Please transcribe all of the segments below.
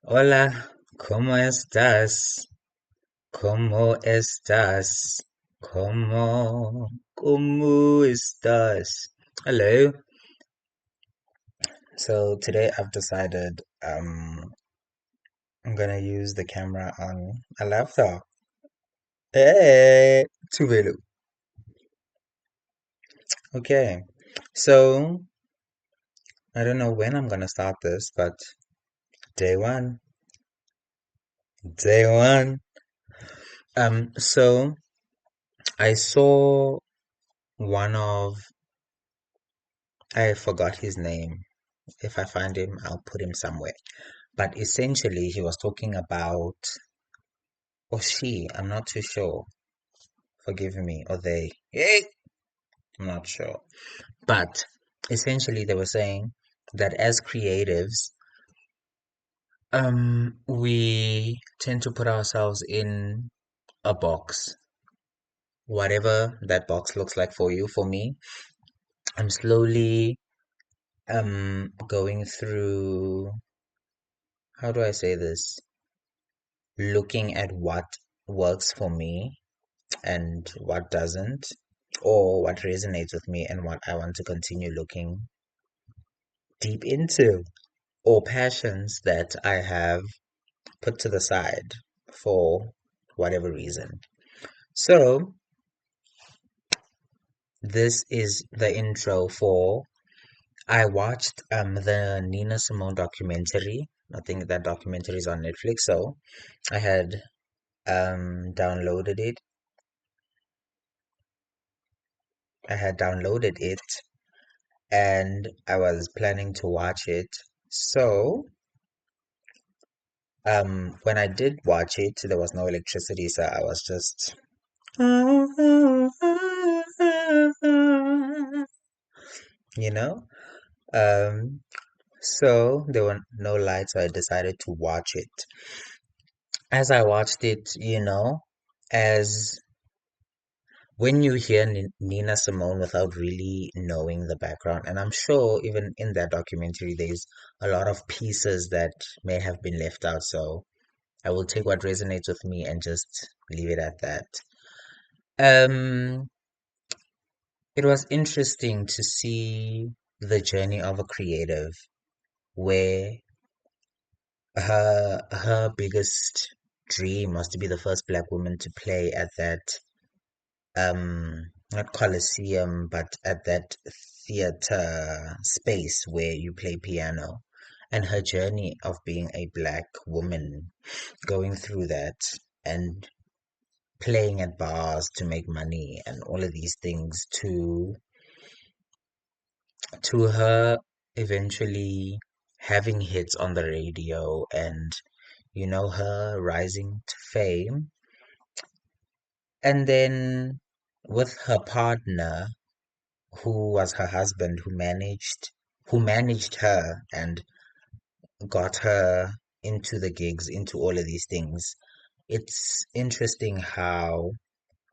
Hola, ¿cómo estás? ¿Cómo estás? ¿Cómo estás? Hello. So today I've decided I'm gonna use the camera on a laptop. Hey, Tuvelu. Okay. So I don't know when I'm gonna start this, but day one. Day one. So I saw one of I forgot his name. If I find him, I'll put him somewhere. But essentially, he was talking about, or she, I'm not too sure. Forgive me, or they. Hey, I'm not sure. But essentially, they were saying that as creatives, we tend to put ourselves in a box, whatever that box looks like for you. For me, I'm slowly going through, how do I say this? Looking at what works for me and what doesn't, or what resonates with me and what I want to continue looking deep into, or passions that I have put to the side for whatever reason. So, this is the intro for. I watched the Nina Simone documentary. I think that documentary is on Netflix, so I had downloaded it. I had downloaded it and I was planning to watch it. So, when I did watch it, there was no electricity, so I was just, you know, um, so there were no lights, so I decided to watch it. As I watched it, as when you hear Nina Simone without really knowing the background, and I'm sure even in that documentary, there's a lot of pieces that may have been left out, so I will take what resonates with me and just leave it at that. Um, it was interesting to see the journey of a creative where her biggest dream was to be the first black woman to play at that not Colosseum, but at that theater space where you play piano. And her journey of being a black woman going through that and playing at bars to make money and all of these things to her eventually having hits on the radio and her rising to fame, and then with her partner who was her husband who managed her and got her into the gigs, into all of these things. It's interesting how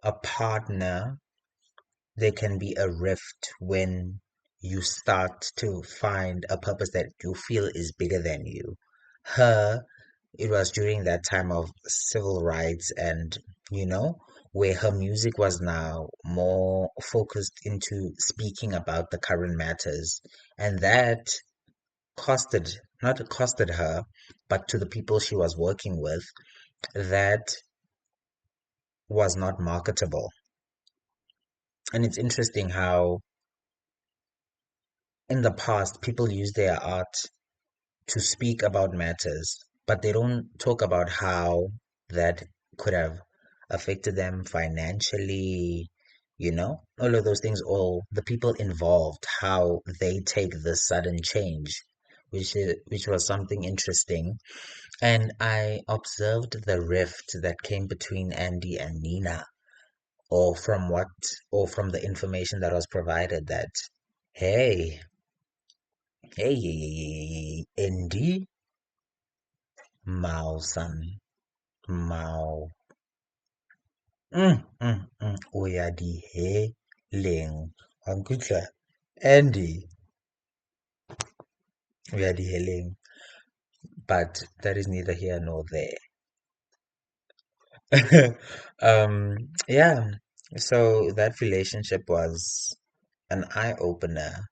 a partner, there can be a rift when you start to find a purpose that you feel is bigger than you. Her, it was during that time of civil rights and, you know, where her music was now more focused into speaking about the current matters. And that costed, not costed her, but to the people she was working with, that was not marketable. And it's interesting how in the past people use their art to speak about matters, but they don't talk about how that could have affected them financially, all of those things, or the people involved, how they take this sudden change, which was something interesting. And I observed the rift that came between Andy and Nina, or from or from the information that was provided that, hey, hey, Andy, Mao san, Mao, o ya diheleng, wa nkutlwa? Andy, o ya diheleng. but that is neither here nor there. Yeah. So that relationship was an eye opener,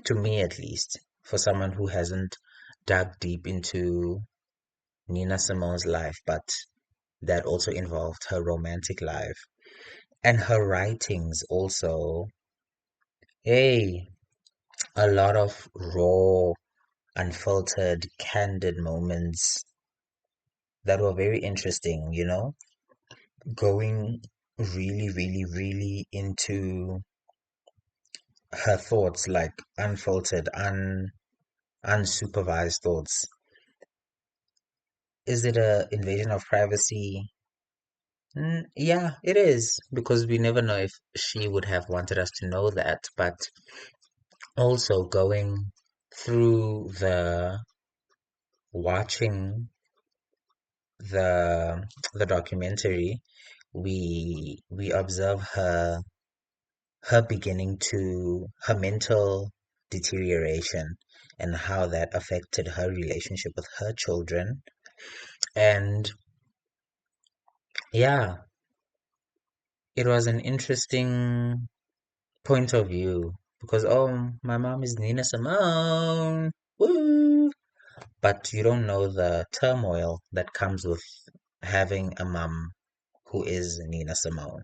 to me at least, for someone who hasn't dug deep into Nina Simone's life, but that also involved her romantic life and her writings also. Hey, a lot of raw, unfiltered, candid moments that were very interesting, going really, really, really into her thoughts, like unfiltered, unsupervised thoughts. Is it a invasion of privacy? Yeah, it is, because we never know if she would have wanted us to know that. But also going through the watching the the documentary, we observe her beginning to her mental deterioration and how that affected her relationship with her children. And yeah, it was an interesting point of view because, oh, my mom is Nina Simone. Woo! But you don't know the turmoil that comes with having a mom who is Nina Simone,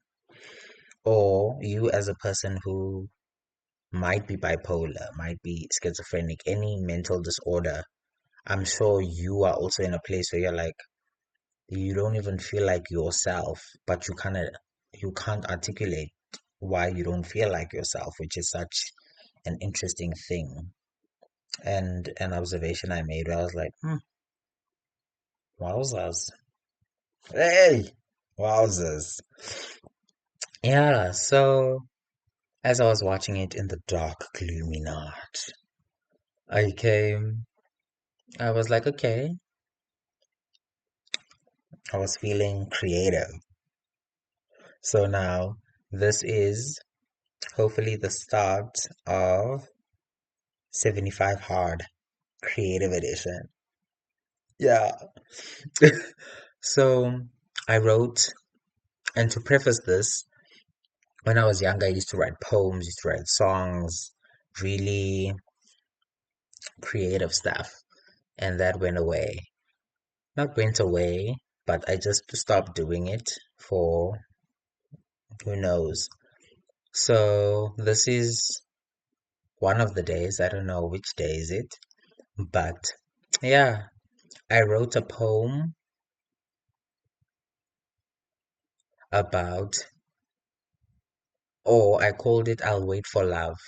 or you as a person who might be bipolar, might be schizophrenic, any mental disorder. I'm sure you are also in a place where you're like, you don't even feel like yourself, but you can't articulate why you don't feel like yourself, which is such an interesting thing. And an observation I made where I was like, wowzers. Hey, wowzers. Yeah, so as I was watching it in the dark, gloomy night, I came, I was like, okay, I was feeling creative. So now this is hopefully the start of 75 Hard Creative Edition. Yeah. So I wrote, and to preface this, when I was younger, I used to write poems, used to write songs, really creative stuff. And that went away. Not went away, but I just stopped doing it for who knows. So this is one of the days. I don't know which day is it, but yeah, I wrote a poem about, or I called it I'll Wait for Love.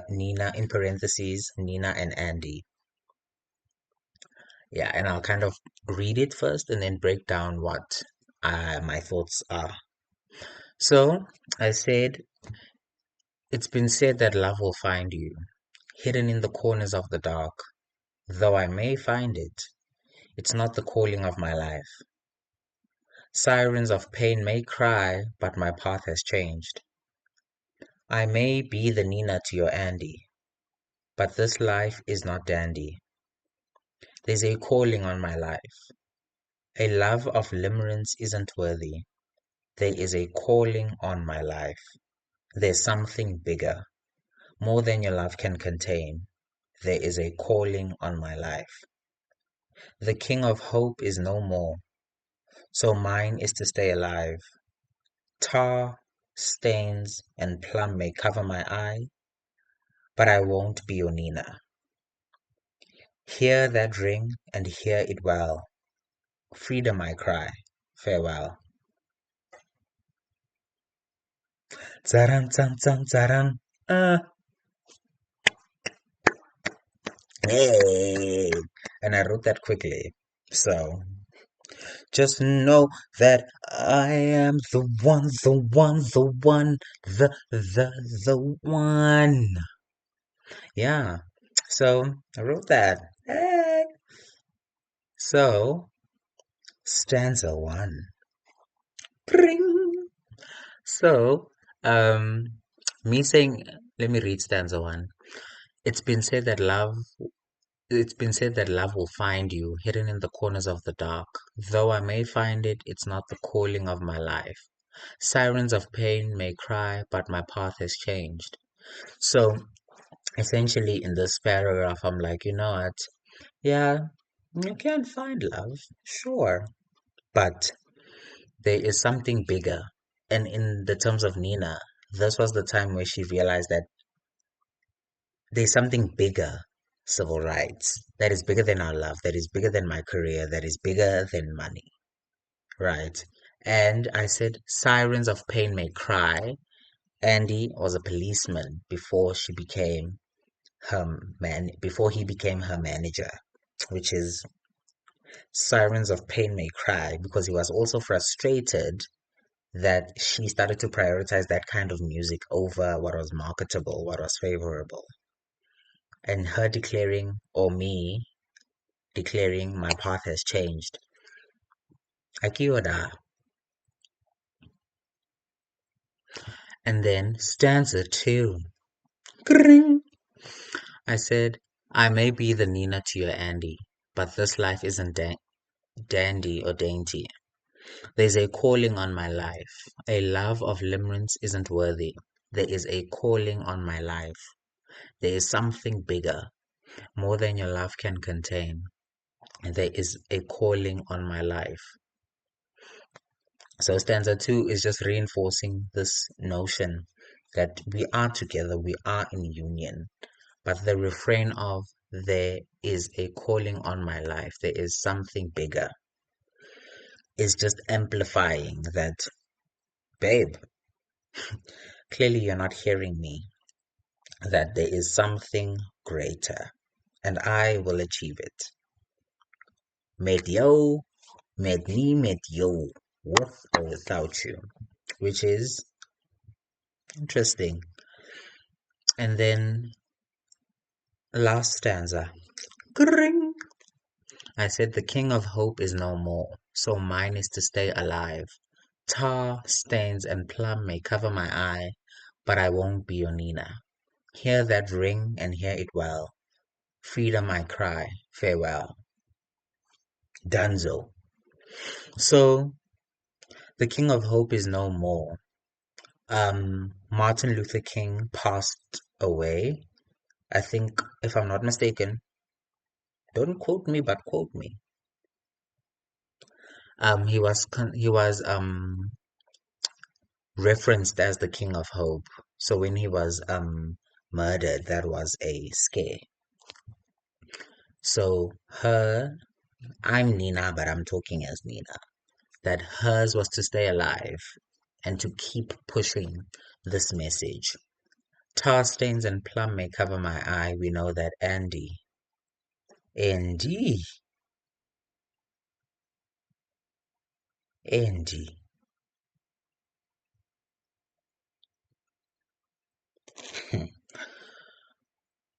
Nina, in parentheses, Nina and Andy. Yeah, and I'll kind of read it first and then break down what my thoughts are. So I said, it's been said that love will find you, hidden in the corners of the dark. Though I may find it, it's not the calling of my life. Sirens of pain may cry, but my path has changed. I may be the Nina to your Andy, but this life is not dandy. There's a calling on my life. A love of limerence isn't worthy. There is a calling on my life. There's something bigger, more than your love can contain. There is a calling on my life. The king of hope is no more, so mine is to stay alive. Tar, stains, and plum may cover my eye, but I won't be your Nina. Hear that ring and hear it well. Freedom I cry, farewell. Zaran, zan, zan, zaran. Uh, hey. And I wrote that quickly. So just know that I am the one. Yeah. So I wrote that. Hey. So stanza one. Pring. So, me saying, let me read stanza one. It's been said that love It's been said that love will find you hidden in the corners of the dark. Though I may find it, it's not the calling of my life. Sirens of pain may cry, but my path has changed. So essentially, in this paragraph, I'm like, you know what? Yeah, you can find love, sure, but there is something bigger. And in the terms of Nina, this was the time where she realized that there's something bigger, civil rights, that is bigger than our love, that is bigger than my career, that is bigger than money, right? And I said, sirens of pain may cry. Andy was a policeman before she became before he became her manager, which is sirens of pain may cry because he was also frustrated that she started to prioritize that kind of music over what was marketable, what was favorable. And her declaring, or me declaring, my path has changed. Akiyoda. And then stanza two. Kring. I said, I may be the Nina to your Andy, but this life isn't dandy or dainty. There's a calling on my life. A love of limerence isn't worthy. There is a calling on my life. There is something bigger, more than your love can contain. And there is a calling on my life. So stanza two is just reinforcing this notion that we are together, we are in union. But the refrain of there is a calling on my life, there is something bigger, is just amplifying that, babe, clearly you're not hearing me, that there is something greater, and I will achieve it. Med yo, med me, med yo, with or without you, which is interesting. And then last stanza. Kring. I said the king of hope is no more, so mine is to stay alive. Tar, stains, and plum may cover my eye, but I won't be your Nina. Hear that ring and hear it well. Freedom I cry, farewell. Dunzo. So the king of hope is no more. Martin Luther King passed away. I think, if I'm not mistaken, don't quote me, but quote me. He was referenced as the King of Hope. So when he was murdered, that was a scare. So I'm Nina, but I'm talking as Nina. That hers was to stay alive and to keep pushing this message. Tar stains and plum may cover my eye. We know that Andy, Andy.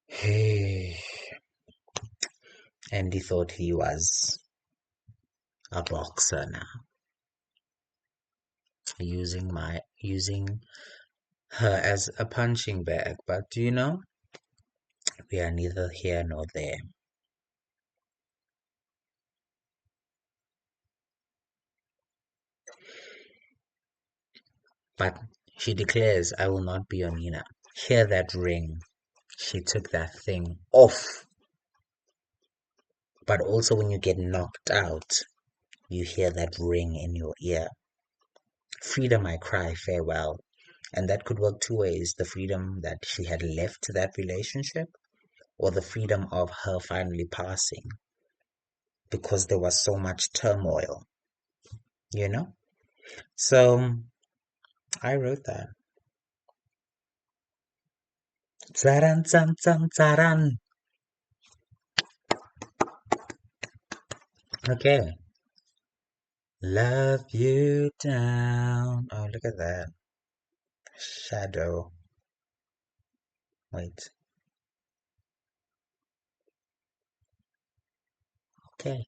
Hey, Andy thought he was a boxer now, using her as a punching bag. But do you know, we are neither here nor there. But she declares, I will not be your Nina. Hear that ring. She took that thing off. But also when you get knocked out, you hear that ring in your ear. Freedom I cry, farewell. And that could work two ways. The freedom that she had left that relationship, or the freedom of her finally passing. Because there was so much turmoil, you know? So I wrote that. Tsaran, tsam, tsam, tsaran. Okay. Love you down. Oh, look at that. Shadow. Wait. Okay.